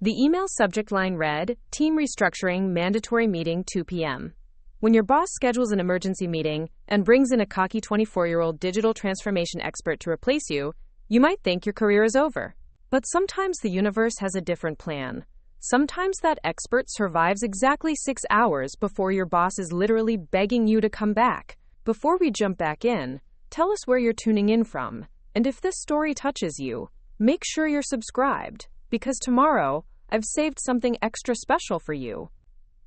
The email subject line read, "Team restructuring, mandatory meeting 2 p.m. When your boss schedules an emergency meeting and brings in a cocky 24-year-old digital transformation expert to replace you, you might think your career is over. But sometimes the universe has a different plan. Sometimes that expert survives exactly 6 hours before your boss is literally begging you to come back. Before we jump back in, tell us where you're tuning in from. And if this story touches you, make sure you're subscribed, because tomorrow, I've saved something extra special for you."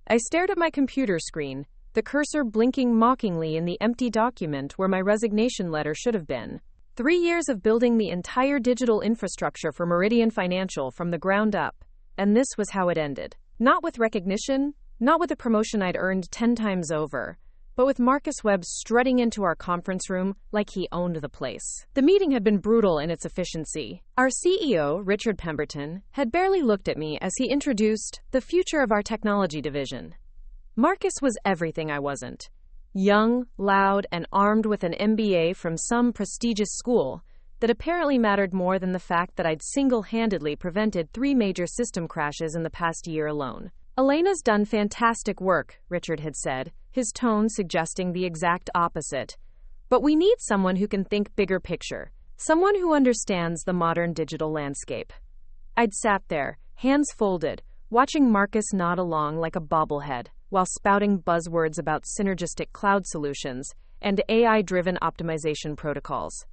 I stared at my computer screen, the cursor blinking mockingly in the empty document where my resignation letter should have been. 3 years of building the entire digital infrastructure for Meridian Financial from the ground up, and this was how it ended. Not with recognition, not with a promotion I'd earned 10 times over, but with Marcus Webb strutting into our conference room like he owned the place. The meeting had been brutal in its efficiency. Our CEO, Richard Pemberton, had barely looked at me as he introduced the future of our technology division. Marcus was everything I wasn't. Young, loud, and armed with an MBA from some prestigious school that apparently mattered more than the fact that I'd single-handedly prevented 3 major system crashes in the past year alone. "Elena's done fantastic work," Richard had said, his tone suggesting the exact opposite. "But we need someone who can think bigger picture, someone who understands the modern digital landscape." I'd sat there, hands folded, watching Marcus nod along like a bobblehead, while spouting buzzwords about synergistic cloud solutions and AI-driven optimization protocols.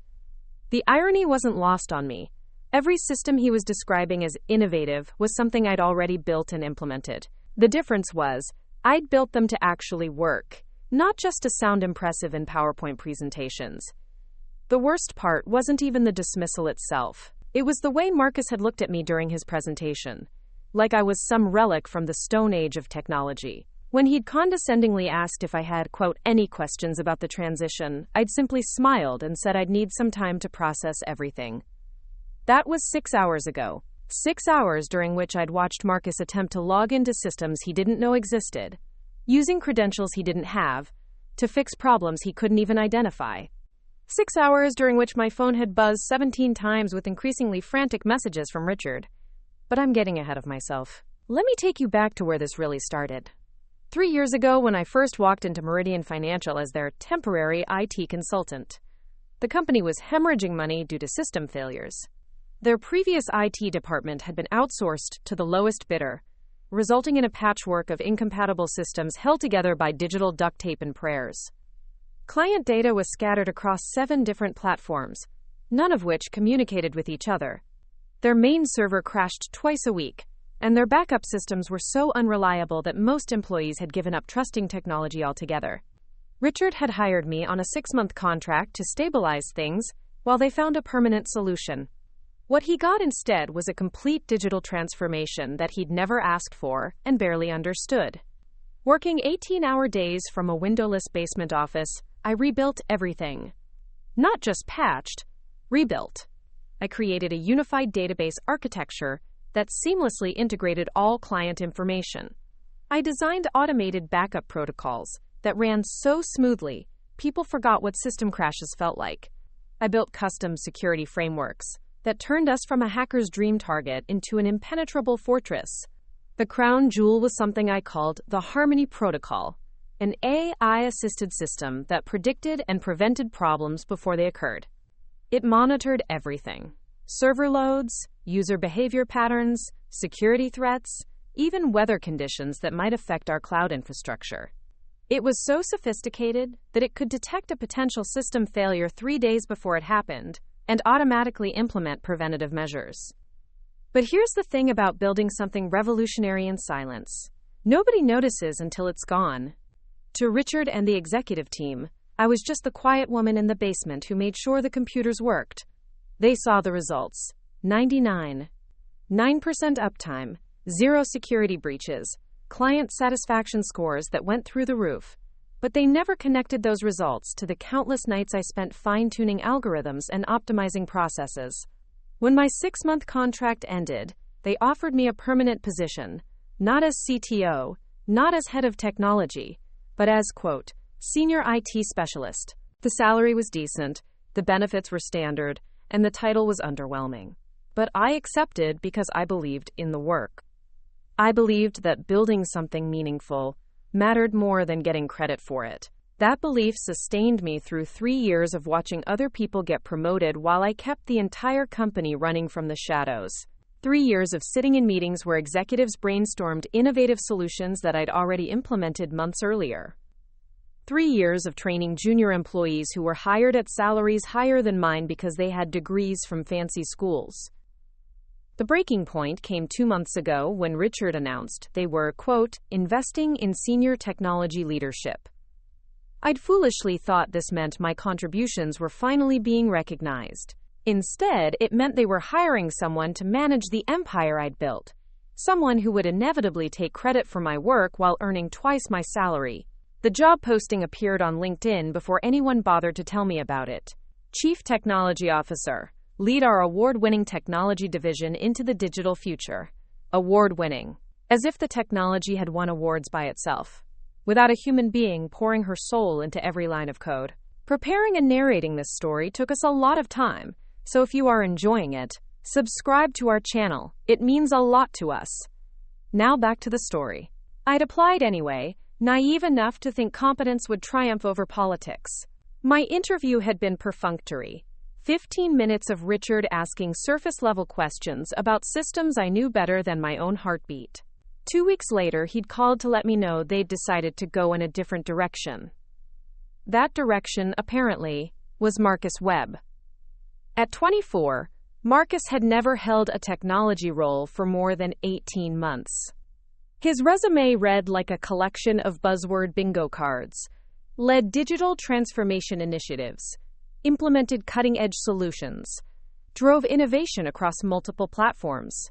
The irony wasn't lost on me. Every system he was describing as innovative was something I'd already built and implemented. The difference was, I'd built them to actually work, not just to sound impressive in PowerPoint presentations. The worst part wasn't even the dismissal itself. It was the way Marcus had looked at me during his presentation, like I was some relic from the Stone Age of technology. When he'd condescendingly asked if I had, quote, any questions about the transition, I'd simply smiled and said I'd need some time to process everything. That was 6 hours ago. 6 hours during which I'd watched Marcus attempt to log into systems he didn't know existed, using credentials he didn't have, to fix problems he couldn't even identify. 6 hours during which my phone had buzzed 17 times with increasingly frantic messages from Richard. But I'm getting ahead of myself. Let me take you back to where this really started. 3 years ago, when I first walked into Meridian Financial as their temporary IT consultant, the company was hemorrhaging money due to system failures. Their previous IT department had been outsourced to the lowest bidder, resulting in a patchwork of incompatible systems held together by digital duct tape and prayers. Client data was scattered across 7 different platforms, none of which communicated with each other. Their main server crashed twice a week, and their backup systems were so unreliable that most employees had given up trusting technology altogether. Richard had hired me on a 6-month contract to stabilize things while they found a permanent solution. What he got instead was a complete digital transformation that he'd never asked for and barely understood. Working 18-hour days from a windowless basement office, I rebuilt everything. Not just patched, rebuilt. I created a unified database architecture that seamlessly integrated all client information. I designed automated backup protocols that ran so smoothly, people forgot what system crashes felt like. I built custom security frameworks that turned us from a hacker's dream target into an impenetrable fortress. The crown jewel was something I called the Harmony Protocol, an AI-assisted system that predicted and prevented problems before they occurred. It monitored everything: server loads, user behavior patterns, security threats, even weather conditions that might affect our cloud infrastructure. It was so sophisticated that it could detect a potential system failure 3 days before it happened and automatically implement preventative measures. But here's the thing about building something revolutionary in silence. Nobody notices until it's gone. To Richard and the executive team, I was just the quiet woman in the basement who made sure the computers worked. They saw the results. 99.9% uptime, 0 security breaches, client satisfaction scores that went through the roof. But they never connected those results to the countless nights I spent fine-tuning algorithms and optimizing processes. When my 6-month contract ended, they offered me a permanent position, not as CTO, not as head of technology, but as, quote, senior IT specialist. The salary was decent, the benefits were standard, and the title was underwhelming. But I accepted because I believed in the work. I believed that building something meaningful mattered more than getting credit for it. That belief sustained me through 3 years of watching other people get promoted while I kept the entire company running from the shadows. 3 years of sitting in meetings where executives brainstormed innovative solutions that I'd already implemented months earlier. 3 years of training junior employees who were hired at salaries higher than mine because they had degrees from fancy schools. The breaking point came 2 months ago when Richard announced they were, quote, investing in senior technology leadership. I'd foolishly thought this meant my contributions were finally being recognized. Instead, it meant they were hiring someone to manage the empire I'd built, someone who would inevitably take credit for my work while earning twice my salary. The job posting appeared on LinkedIn before anyone bothered to tell me about it. Chief Technology Officer. Lead our award-winning technology division into the digital future. Award-winning. As if the technology had won awards by itself, without a human being pouring her soul into every line of code. Preparing and narrating this story took us a lot of time, so if you are enjoying it, subscribe to our channel. It means a lot to us. Now back to the story. I'd applied anyway, naive enough to think competence would triumph over politics. My interview had been perfunctory. 15 minutes of Richard asking surface-level questions about systems I knew better than my own heartbeat. 2 weeks later, he'd called to let me know they'd decided to go in a different direction. That direction, apparently, was Marcus Webb. At 24, Marcus had never held a technology role for more than 18 months. His resume read like a collection of buzzword bingo cards, led digital transformation initiatives, implemented cutting-edge solutions, drove innovation across multiple platforms.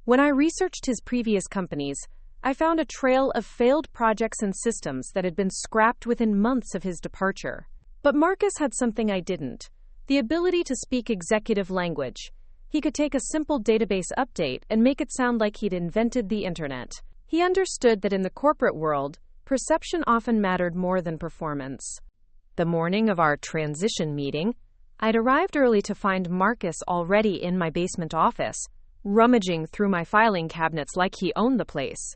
When I researched his previous companies, I found a trail of failed projects and systems that had been scrapped within months of his departure. But Marcus had something I didn't: the ability to speak executive language. He could take a simple database update and make it sound like he'd invented the internet. He understood that in the corporate world, perception often mattered more than performance. The morning of our transition meeting, I'd arrived early to find Marcus already in my basement office, rummaging through my filing cabinets like he owned the place.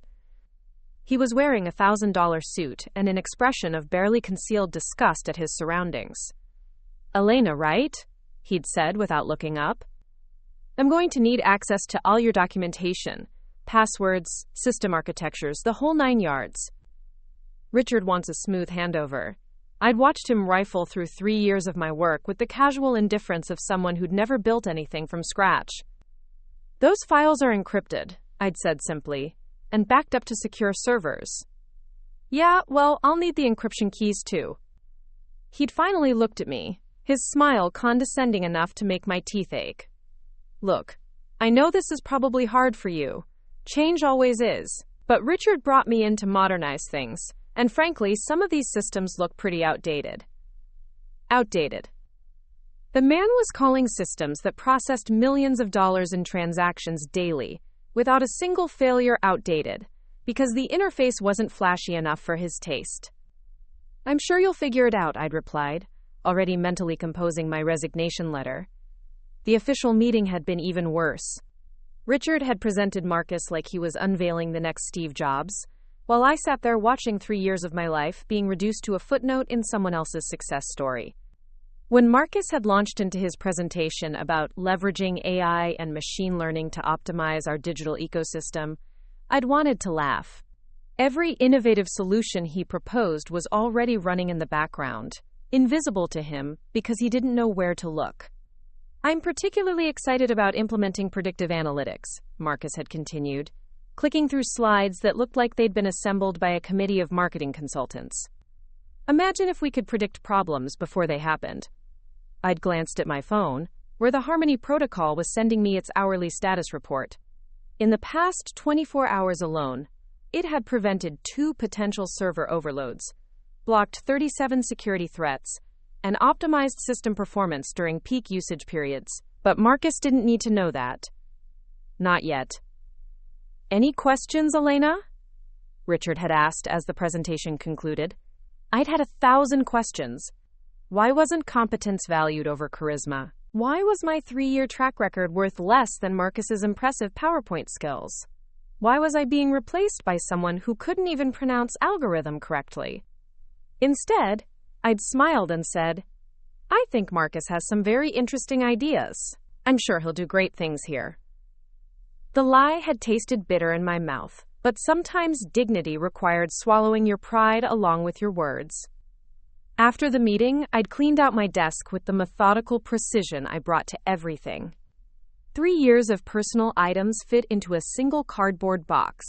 He was wearing a $1,000 suit and an expression of barely concealed disgust at his surroundings. "Elena, right?" he'd said without looking up. "I'm going to need access to all your documentation, passwords, system architectures, the whole 9 yards. Richard wants a smooth handover." I'd watched him rifle through 3 years of my work with the casual indifference of someone who'd never built anything from scratch. "Those files are encrypted," I'd said simply, "and backed up to secure servers." "Yeah, well, I'll need the encryption keys too." He'd finally looked at me, his smile condescending enough to make my teeth ache. "Look, I know this is probably hard for you. Change always is. But Richard brought me in to modernize things. And frankly, some of these systems look pretty outdated." Outdated. The man was calling systems that processed millions of dollars in transactions daily, without a single failure, outdated, because the interface wasn't flashy enough for his taste. "I'm sure you'll figure it out," I'd replied, already mentally composing my resignation letter. The official meeting had been even worse. Richard had presented Marcus like he was unveiling the next Steve Jobs, while I sat there watching 3 years of my life being reduced to a footnote in someone else's success story. When Marcus had launched into his presentation about leveraging AI and machine learning to optimize our digital ecosystem, I'd wanted to laugh. Every innovative solution he proposed was already running in the background, invisible to him because he didn't know where to look. "I'm particularly excited about implementing predictive analytics," Marcus had continued, clicking through slides that looked like they'd been assembled by a committee of marketing consultants. "Imagine if we could predict problems before they happened." I'd glanced at my phone, where the Harmony protocol was sending me its hourly status report. In the past 24 hours alone, it had prevented 2 potential server overloads, blocked 37 security threats, and optimized system performance during peak usage periods. But Marcus didn't need to know that. Not yet. "Any questions, Elena?" Richard had asked as the presentation concluded. I'd had 1,000 questions. Why wasn't competence valued over charisma? Why was my 3-year track record worth less than Marcus's impressive PowerPoint skills? Why was I being replaced by someone who couldn't even pronounce algorithm correctly? Instead, I'd smiled and said, I think Marcus has some very interesting ideas. I'm sure he'll do great things here. The lie had tasted bitter in my mouth, but sometimes dignity required swallowing your pride along with your words. After the meeting, I'd cleaned out my desk with the methodical precision I brought to everything. 3 years of personal items fit into a single cardboard box.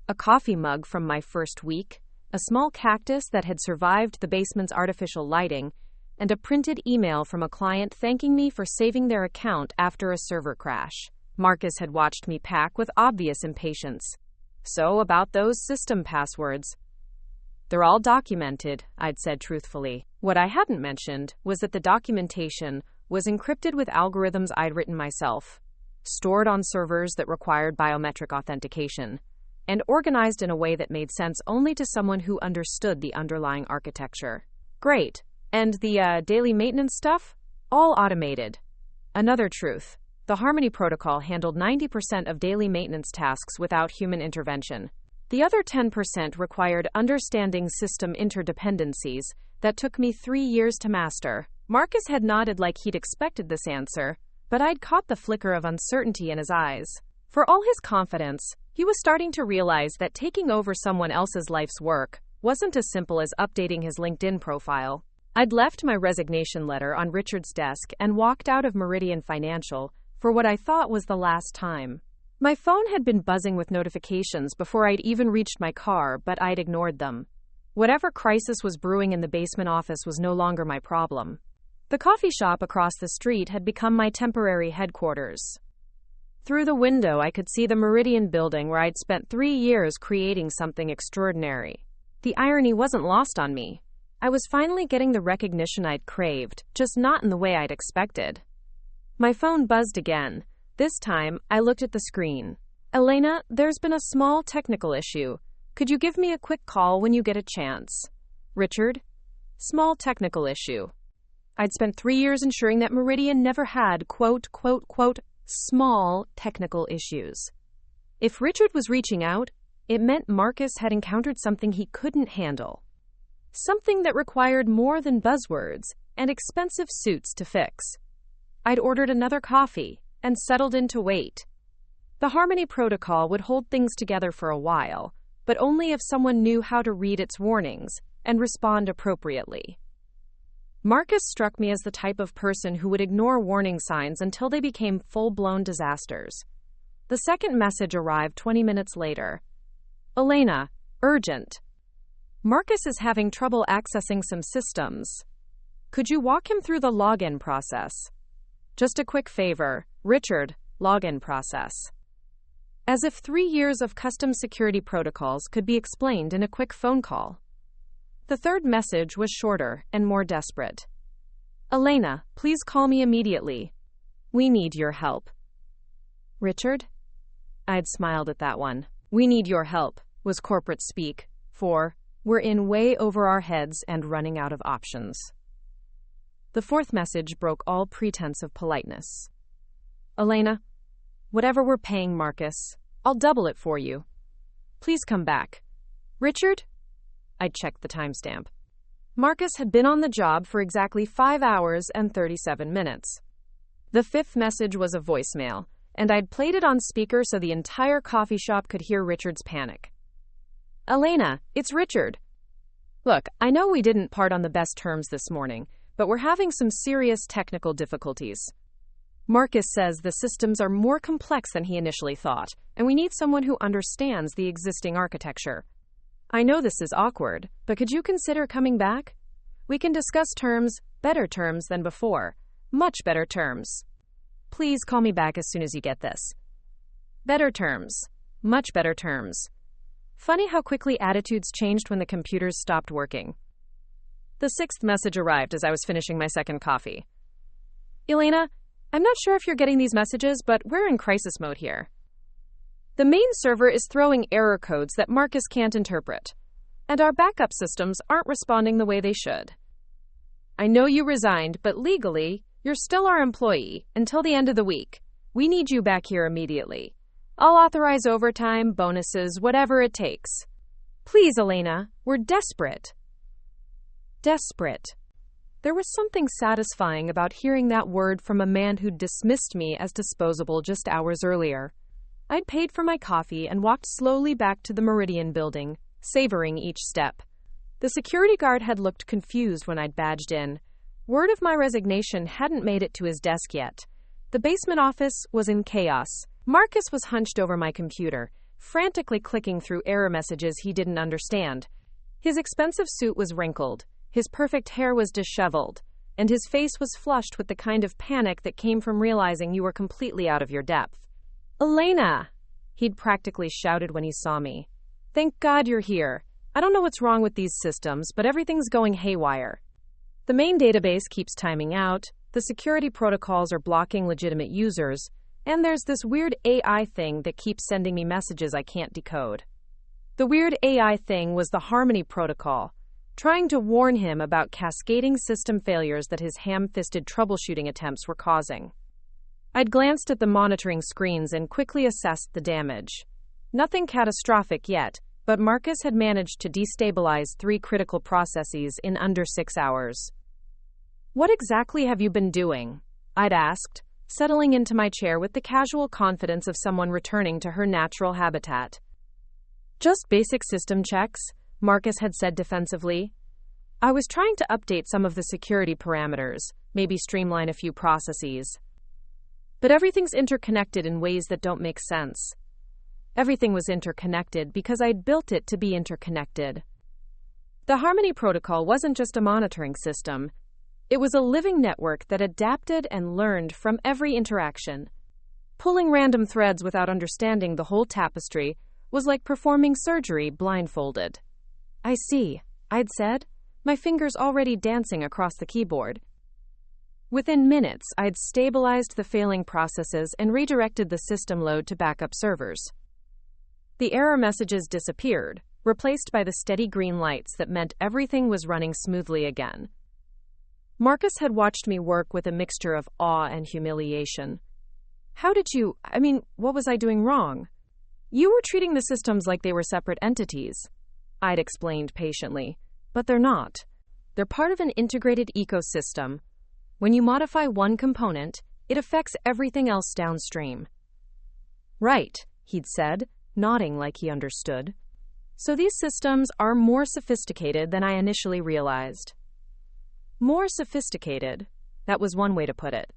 A coffee mug from my first week, a small cactus that had survived the basement's artificial lighting, and a printed email from a client thanking me for saving their account after a server crash. Marcus had watched me pack with obvious impatience. So about those system passwords. They're all documented, I'd said truthfully. What I hadn't mentioned was that the documentation was encrypted with algorithms I'd written myself, stored on servers that required biometric authentication, and organized in a way that made sense only to someone who understood the underlying architecture. Great. And the daily maintenance stuff? All automated. Another truth. The Harmony Protocol handled 90% of daily maintenance tasks without human intervention. The other 10% required understanding system interdependencies that took me 3 years to master. Marcus had nodded like he'd expected this answer, but I'd caught the flicker of uncertainty in his eyes. For all his confidence, he was starting to realize that taking over someone else's life's work wasn't as simple as updating his LinkedIn profile. I'd left my resignation letter on Richard's desk and walked out of Meridian Financial for what I thought was the last time. My phone had been buzzing with notifications before I'd even reached my car, but I'd ignored them. Whatever crisis was brewing in the basement office was no longer my problem. The coffee shop across the street had become my temporary headquarters. Through the window, I could see the Meridian building where I'd spent 3 years creating something extraordinary. The irony wasn't lost on me. I was finally getting the recognition I'd craved, just not in the way I'd expected. My phone buzzed again. This time, I looked at the screen. Elena, there's been a small technical issue. Could you give me a quick call when you get a chance? Richard? Small technical issue. I'd spent 3 years ensuring that Meridian never had, quote, small technical issues. If Richard was reaching out, it meant Marcus had encountered something he couldn't handle. Something that required more than buzzwords and expensive suits to fix. I'd ordered another coffee and settled in to wait. The Harmony Protocol would hold things together for a while, but only if someone knew how to read its warnings and respond appropriately. Marcus struck me as the type of person who would ignore warning signs until they became full-blown disasters. The second message arrived 20 minutes later. Elena, urgent. Marcus is having trouble accessing some systems. Could you walk him through the login process? Just a quick favor, Richard, login process. As if 3 years of custom security protocols could be explained in a quick phone call. The third message was shorter and more desperate. Elena, please call me immediately. We need your help. Richard? I'd smiled at that one. We need your help, was corporate speak, for we're in way over our heads and running out of options. The fourth message broke all pretense of politeness. Elena, whatever we're paying Marcus, I'll double it for you. Please come back. Richard? I checked the timestamp. Marcus had been on the job for exactly 5 hours and 37 minutes. The fifth message was a voicemail, and I'd played it on speaker so the entire coffee shop could hear Richard's panic. Elena, it's Richard. Look, I know we didn't part on the best terms this morning, but we're having some serious technical difficulties. Marcus says the systems are more complex than he initially thought, and we need someone who understands the existing architecture. I know this is awkward, but could you consider coming back? We can discuss terms, better terms than before. Much better terms. Please call me back as soon as you get this. Better terms. Much better terms. Funny how quickly attitudes changed when the computers stopped working. The sixth message arrived as I was finishing my second coffee. Elena, I'm not sure if you're getting these messages, but we're in crisis mode here. The main server is throwing error codes that Marcus can't interpret, and our backup systems aren't responding the way they should. I know you resigned, but legally, you're still our employee until the end of the week. We need you back here immediately. I'll authorize overtime, bonuses, whatever it takes. Please, Elena, we're desperate. Desperate. There was something satisfying about hearing that word from a man who'd dismissed me as disposable just hours earlier. I'd paid for my coffee and walked slowly back to the Meridian building, savoring each step. The security guard had looked confused when I'd badged in. Word of my resignation hadn't made it to his desk yet. The basement office was in chaos. Marcus was hunched over my computer, frantically clicking through error messages he didn't understand. His expensive suit was wrinkled, his perfect hair was disheveled, and his face was flushed with the kind of panic that came from realizing you were completely out of your depth. "Elena!" he'd practically shouted when he saw me. "Thank God you're here. I don't know what's wrong with these systems, but everything's going haywire. The main database keeps timing out, the security protocols are blocking legitimate users, and there's this weird AI thing that keeps sending me messages I can't decode." The weird AI thing was the Harmony protocol, trying to warn him about cascading system failures that his ham-fisted troubleshooting attempts were causing. I'd glanced at the monitoring screens and quickly assessed the damage. Nothing catastrophic yet, but Marcus had managed to destabilize 3 critical processes in under 6 hours. "What exactly have you been doing?" I'd asked, settling into my chair with the casual confidence of someone returning to her natural habitat. "Just basic system checks," Marcus had said defensively. "I was trying to update some of the security parameters, maybe streamline a few processes. But everything's interconnected in ways that don't make sense." Everything was interconnected because I'd built it to be interconnected. The Harmony protocol wasn't just a monitoring system. It was a living network that adapted and learned from every interaction. Pulling random threads without understanding the whole tapestry was like performing surgery blindfolded. "I see," I'd said, my fingers already dancing across the keyboard. Within minutes, I'd stabilized the failing processes and redirected the system load to backup servers. The error messages disappeared, replaced by the steady green lights that meant everything was running smoothly again. Marcus had watched me work with a mixture of awe and humiliation. What was I doing wrong? "You were treating the systems like they were separate entities," I'd explained patiently. "But they're not. They're part of an integrated ecosystem. When you modify one component, it affects everything else downstream." "Right," he'd said, nodding like he understood. "So these systems are more sophisticated than I initially realized." More sophisticated. That was one way to put it.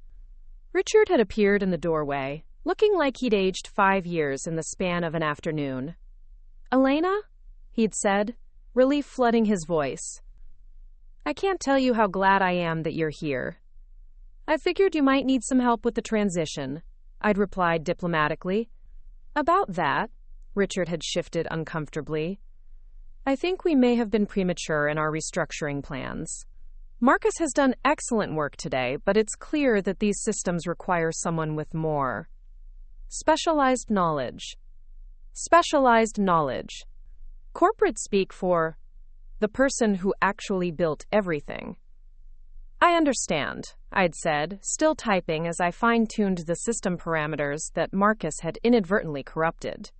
Richard had appeared in the doorway, looking like he'd aged 5 years in the span of an afternoon. "Elena?" he'd said, relief flooding his voice. "I can't tell you how glad I am that you're here. I figured you might need some help with the transition," I'd replied diplomatically. "About that," Richard had shifted uncomfortably, "I think we may have been premature in our restructuring plans. Marcus has done excellent work today, but it's clear that these systems require someone with more specialized knowledge. Specialized knowledge. Corporate speak for the person who actually built everything." "I understand," I'd said, still typing as I fine-tuned the system parameters that Marcus had inadvertently corrupted.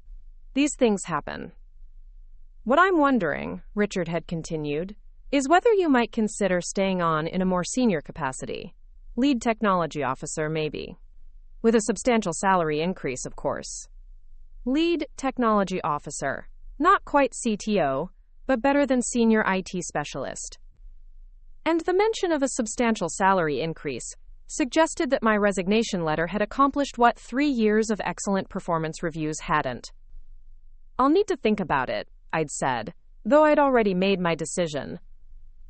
"These things happen. What I'm wondering," Richard had continued, "is whether you might consider staying on in a more senior capacity. Lead technology officer, maybe. With a substantial salary increase, of course." Lead technology officer. Not quite CTO, but better than senior IT specialist. And the mention of a substantial salary increase suggested that my resignation letter had accomplished what 3 years of excellent performance reviews hadn't. "I'll need to think about it," I'd said, though I'd already made my decision.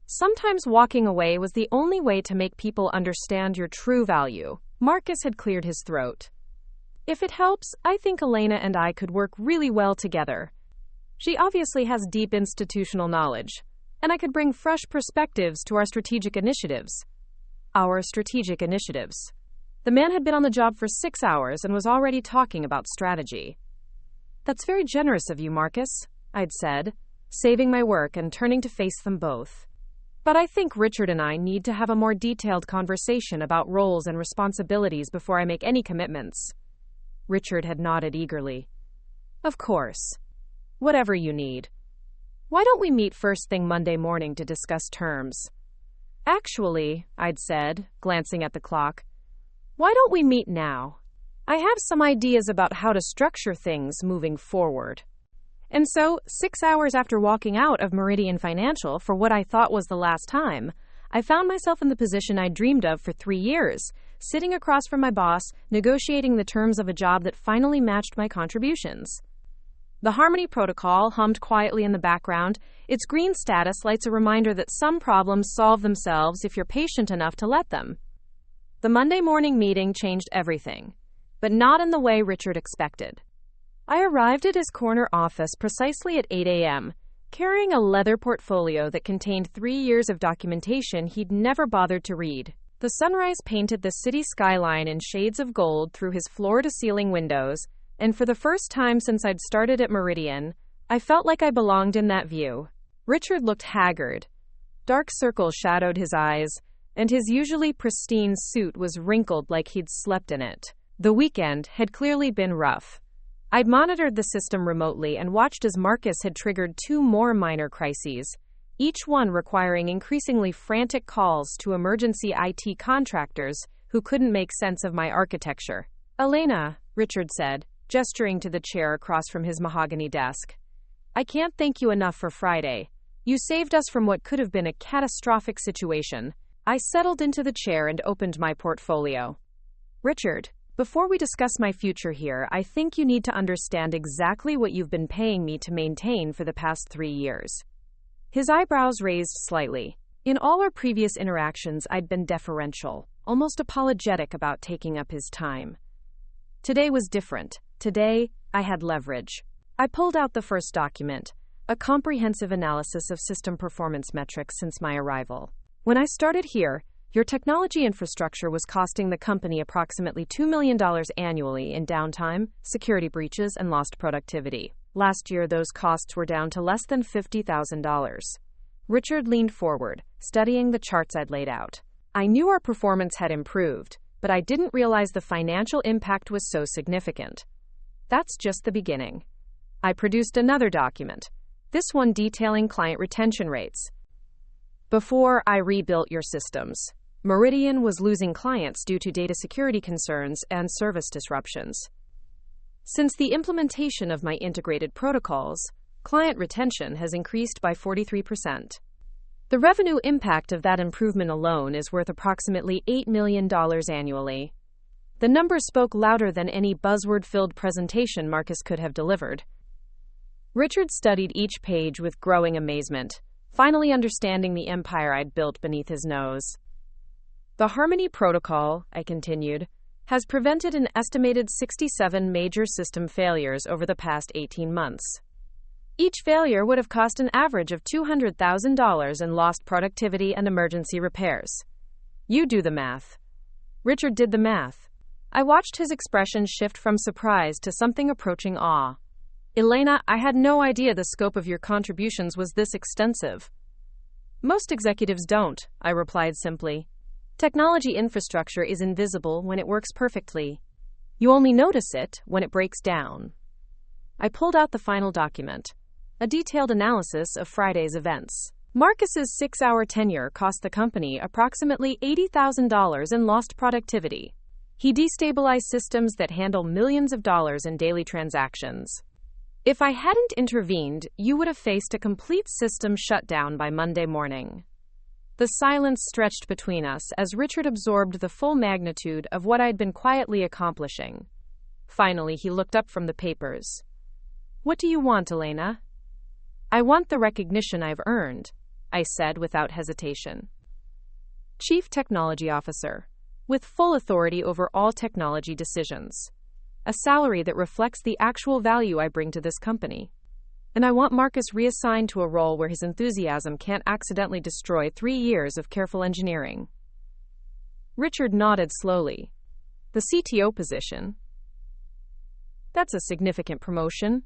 Sometimes walking away was the only way to make people understand your true value. Marcus had cleared his throat. "If it helps, I think Elena and I could work really well together. She obviously has deep institutional knowledge, and I could bring fresh perspectives to our strategic initiatives." Our strategic initiatives. The man had been on the job for 6 hours and was already talking about strategy. "That's very generous of you, Marcus," I'd said, saving my work and turning to face them both. "But I think Richard and I need to have a more detailed conversation about roles and responsibilities before I make any commitments." Richard had nodded eagerly. Of course. Whatever you need. Why don't we meet first thing Monday morning to discuss terms? Actually, I'd said, glancing at the clock, why don't we meet now? I have some ideas about how to structure things moving forward. And so, 6 hours after walking out of Meridian Financial for what I thought was the last time, I found myself in the position I'd dreamed of for 3 years, sitting across from my boss, negotiating the terms of a job that finally matched my contributions. The Harmony protocol hummed quietly in the background. Its green status lights a reminder that some problems solve themselves if you're patient enough to let them. The Monday morning meeting changed everything, but not in the way Richard expected. I arrived at his corner office precisely at 8 a.m., carrying a leather portfolio that contained 3 years of documentation he'd never bothered to read. The sunrise painted the city skyline in shades of gold through his floor-to-ceiling windows, and for the first time since I'd started at Meridian, I felt like I belonged in that view. Richard looked haggard. Dark circles shadowed his eyes, and his usually pristine suit was wrinkled like he'd slept in it. The weekend had clearly been rough. I'd monitored the system remotely and watched as Marcus had triggered 2 more minor crises, each one requiring increasingly frantic calls to emergency IT contractors who couldn't make sense of my architecture. Elena, Richard said, gesturing to the chair across from his mahogany desk. I can't thank you enough for Friday. You saved us from what could have been a catastrophic situation. I settled into the chair and opened my portfolio. Richard, before we discuss my future here, I think you need to understand exactly what you've been paying me to maintain for the past 3 years. His eyebrows raised slightly. In all our previous interactions, I'd been deferential, almost apologetic about taking up his time. Today was different. Today, I had leverage. I pulled out the first document, a comprehensive analysis of system performance metrics since my arrival. When I started here, your technology infrastructure was costing the company approximately $2 million annually in downtime, security breaches, and lost productivity. Last year, those costs were down to less than $50,000. Richard leaned forward, studying the charts I'd laid out. I knew our performance had improved, but I didn't realize the financial impact was so significant. That's just the beginning. I produced another document, this one detailing client retention rates. Before I rebuilt your systems, Meridian was losing clients due to data security concerns and service disruptions. Since the implementation of my integrated protocols, client retention has increased by 43%. The revenue impact of that improvement alone is worth approximately $8 million annually. The numbers spoke louder than any buzzword-filled presentation Marcus could have delivered. Richard studied each page with growing amazement, finally understanding the empire I'd built beneath his nose. The Harmony protocol, I continued, has prevented an estimated 67 major system failures over the past 18 months. Each failure would have cost an average of $200,000 in lost productivity and emergency repairs. You do the math. Richard did the math. I watched his expression shift from surprise to something approaching awe. Elena, I had no idea the scope of your contributions was this extensive. Most executives don't, I replied simply. Technology infrastructure is invisible when it works perfectly. You only notice it when it breaks down. I pulled out the final document, a detailed analysis of Friday's events. Marcus's 6-hour tenure cost the company approximately $80,000 in lost productivity. He destabilized systems that handle millions of dollars in daily transactions. If I hadn't intervened, you would have faced a complete system shutdown by Monday morning. The silence stretched between us as Richard absorbed the full magnitude of what I'd been quietly accomplishing. Finally, he looked up from the papers. What do you want, Elena? I want the recognition I've earned, I said without hesitation. Chief Technology Officer, with full authority over all technology decisions. A salary that reflects the actual value I bring to this company. And I want Marcus reassigned to a role where his enthusiasm can't accidentally destroy 3 years of careful engineering. Richard nodded slowly. The CTO position? That's a significant promotion.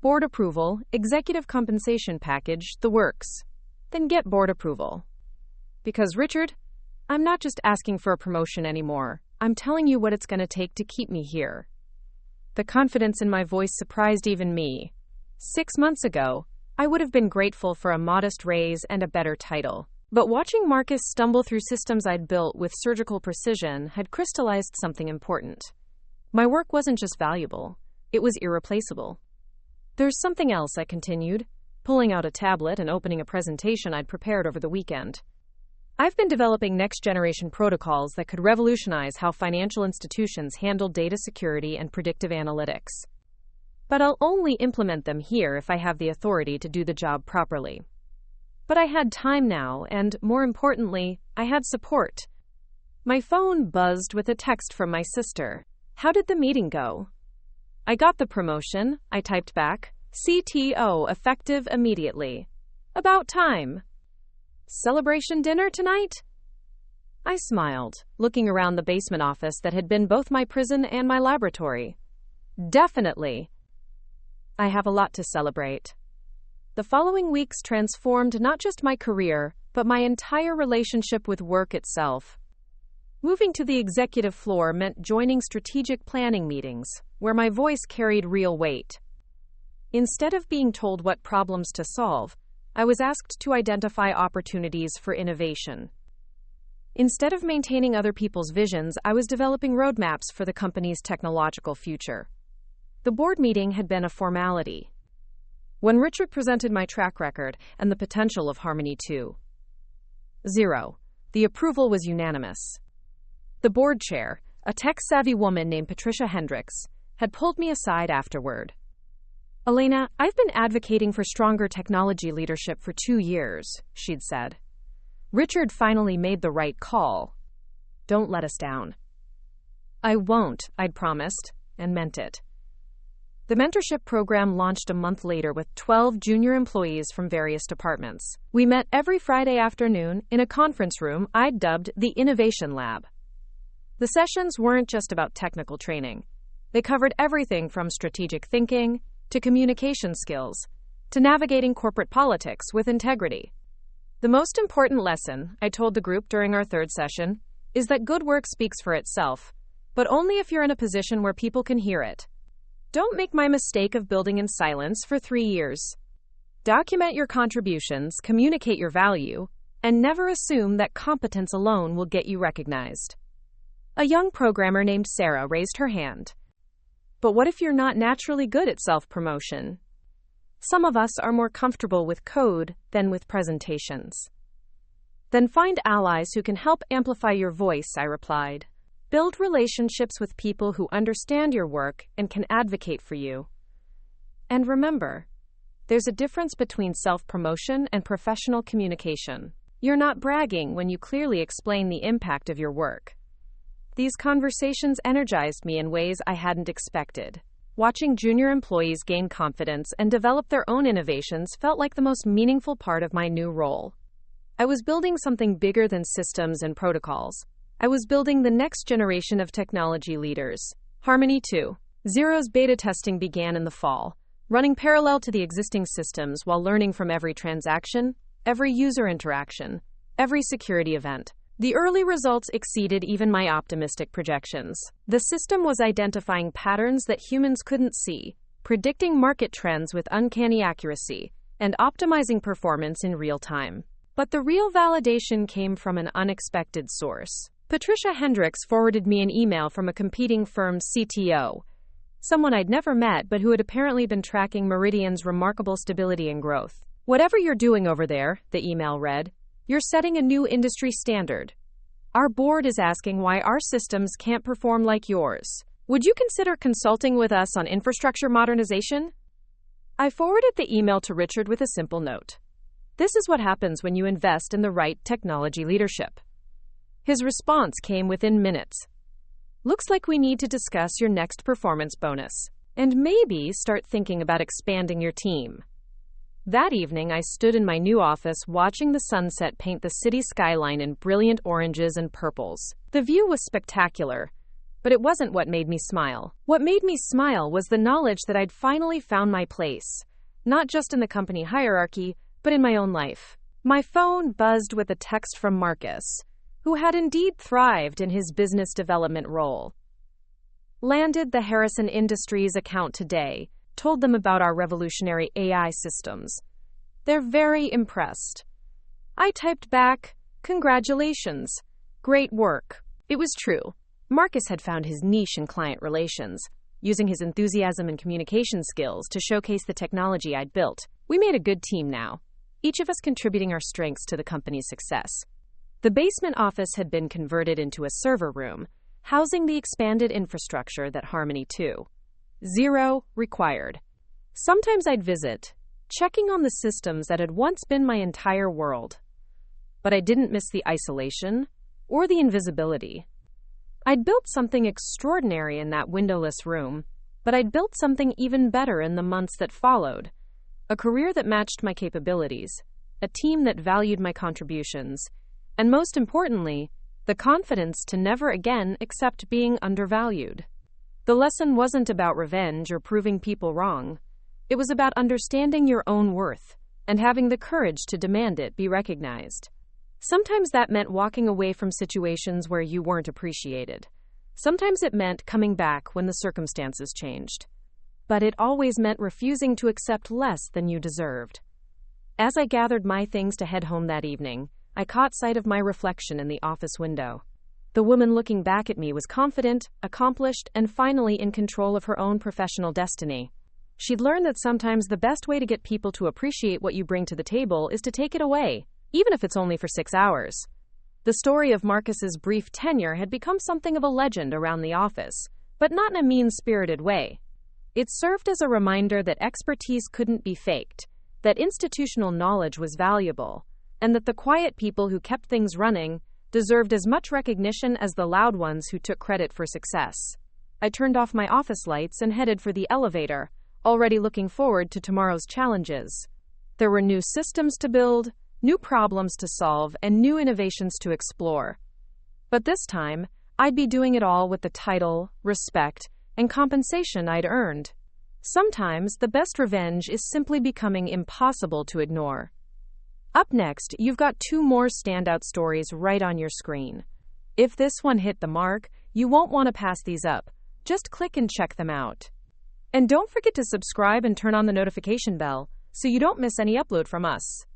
Board approval, executive compensation package, the works. Then get board approval. Because, Richard, I'm not just asking for a promotion anymore. I'm telling you what it's going to take to keep me here. The confidence in my voice surprised even me. 6 months ago, I would have been grateful for a modest raise and a better title. But watching Marcus stumble through systems I'd built with surgical precision had crystallized something important. My work wasn't just valuable, it was irreplaceable. There's something else, I continued, pulling out a tablet and opening a presentation I'd prepared over the weekend. I've been developing next-generation protocols that could revolutionize how financial institutions handle data security and predictive analytics. But I'll only implement them here if I have the authority to do the job properly. But I had time now, and more importantly, I had support. My phone buzzed with a text from my sister. How did the meeting go? I got the promotion, I typed back. CTO effective immediately. About time. Celebration dinner tonight? I smiled, looking around the basement office that had been both my prison and my laboratory. Definitely. I have a lot to celebrate. The following weeks transformed not just my career, but my entire relationship with work itself. Moving to the executive floor meant joining strategic planning meetings, where my voice carried real weight. Instead of being told what problems to solve, I was asked to identify opportunities for innovation. Instead of maintaining other people's visions, I was developing roadmaps for the company's technological future. The board meeting had been a formality. When Richard presented my track record and the potential of Harmony 2.0, the approval was unanimous. The board chair, a tech-savvy woman named Patricia Hendricks, had pulled me aside afterward. Elena, I've been advocating for stronger technology leadership for 2 years, she'd said. Richard finally made the right call. Don't let us down. I won't, I'd promised, and meant it. The mentorship program launched a month later with 12 junior employees from various departments. We met every Friday afternoon in a conference room I'd dubbed the Innovation Lab. The sessions weren't just about technical training. They covered everything from strategic thinking to communication skills to navigating corporate politics with integrity. The most important lesson, I told the group during our third session, is that good work speaks for itself, but only if you're in a position where people can hear it. Don't make my mistake of building in silence for 3 years. Document your contributions, communicate your value, and never assume that competence alone will get you recognized. A young programmer named Sarah raised her hand. But what if you're not naturally good at self-promotion? Some of us are more comfortable with code than with presentations. Then find allies who can help amplify your voice, I replied. Build relationships with people who understand your work and can advocate for you. And remember, there's a difference between self-promotion and professional communication. You're not bragging when you clearly explain the impact of your work. These conversations energized me in ways I hadn't expected. Watching junior employees gain confidence and develop their own innovations felt like the most meaningful part of my new role. I was building something bigger than systems and protocols. I was building the next generation of technology leaders. Harmony 2.0's beta testing began in the fall, running parallel to the existing systems while learning from every transaction, every user interaction, every security event. The early results exceeded even my optimistic projections. The system was identifying patterns that humans couldn't see, predicting market trends with uncanny accuracy, and optimizing performance in real time. But the real validation came from an unexpected source. Patricia Hendricks forwarded me an email from a competing firm's CTO, someone I'd never met but who had apparently been tracking Meridian's remarkable stability and growth. Whatever you're doing over there, the email read, you're setting a new industry standard. Our board is asking why our systems can't perform like yours. Would you consider consulting with us on infrastructure modernization? I forwarded the email to Richard with a simple note. This is what happens when you invest in the right technology leadership. His response came within minutes. Looks like we need to discuss your next performance bonus, and maybe start thinking about expanding your team. That evening, I stood in my new office watching the sunset paint the city skyline in brilliant oranges and purples. The view was spectacular, but it wasn't what made me smile. What made me smile was the knowledge that I'd finally found my place, not just in the company hierarchy, but in my own life. My phone buzzed with a text from Marcus, who had indeed thrived in his business development role. Landed the Harrison Industries account today, told them about our revolutionary AI systems. They're very impressed. I typed back, "Congratulations. Great work." It was true. Marcus had found his niche in client relations, using his enthusiasm and communication skills to showcase the technology I'd built. We made a good team now, each of us contributing our strengths to the company's success. The basement office had been converted into a server room, housing the expanded infrastructure that Harmony 2.0 required. Sometimes I'd visit, checking on the systems that had once been my entire world. But I didn't miss the isolation or the invisibility. I'd built something extraordinary in that windowless room, but I'd built something even better in the months that followed. A career that matched my capabilities, a team that valued my contributions, and most importantly, the confidence to never again accept being undervalued. The lesson wasn't about revenge or proving people wrong. It was about understanding your own worth and having the courage to demand it be recognized. Sometimes that meant walking away from situations where you weren't appreciated. Sometimes it meant coming back when the circumstances changed. But it always meant refusing to accept less than you deserved. As I gathered my things to head home that evening, I caught sight of my reflection in the office window. The woman looking back at me was confident, accomplished, and finally in control of her own professional destiny. She'd learned that sometimes the best way to get people to appreciate what you bring to the table is to take it away, even if it's only for 6 hours. The story of Marcus's brief tenure had become something of a legend around the office, but not in a mean-spirited way. It served as a reminder that expertise couldn't be faked, that institutional knowledge was valuable, and that the quiet people who kept things running deserved as much recognition as the loud ones who took credit for success. I turned off my office lights and headed for the elevator, already looking forward to tomorrow's challenges. There were new systems to build, new problems to solve, and new innovations to explore. But this time, I'd be doing it all with the title, respect, and compensation I'd earned. Sometimes, the best revenge is simply becoming impossible to ignore. Up next, you've got 2 more standout stories right on your screen. If this one hit the mark, you won't want to pass these up. Just click and check them out. And don't forget to subscribe and turn on the notification bell so you don't miss any upload from us.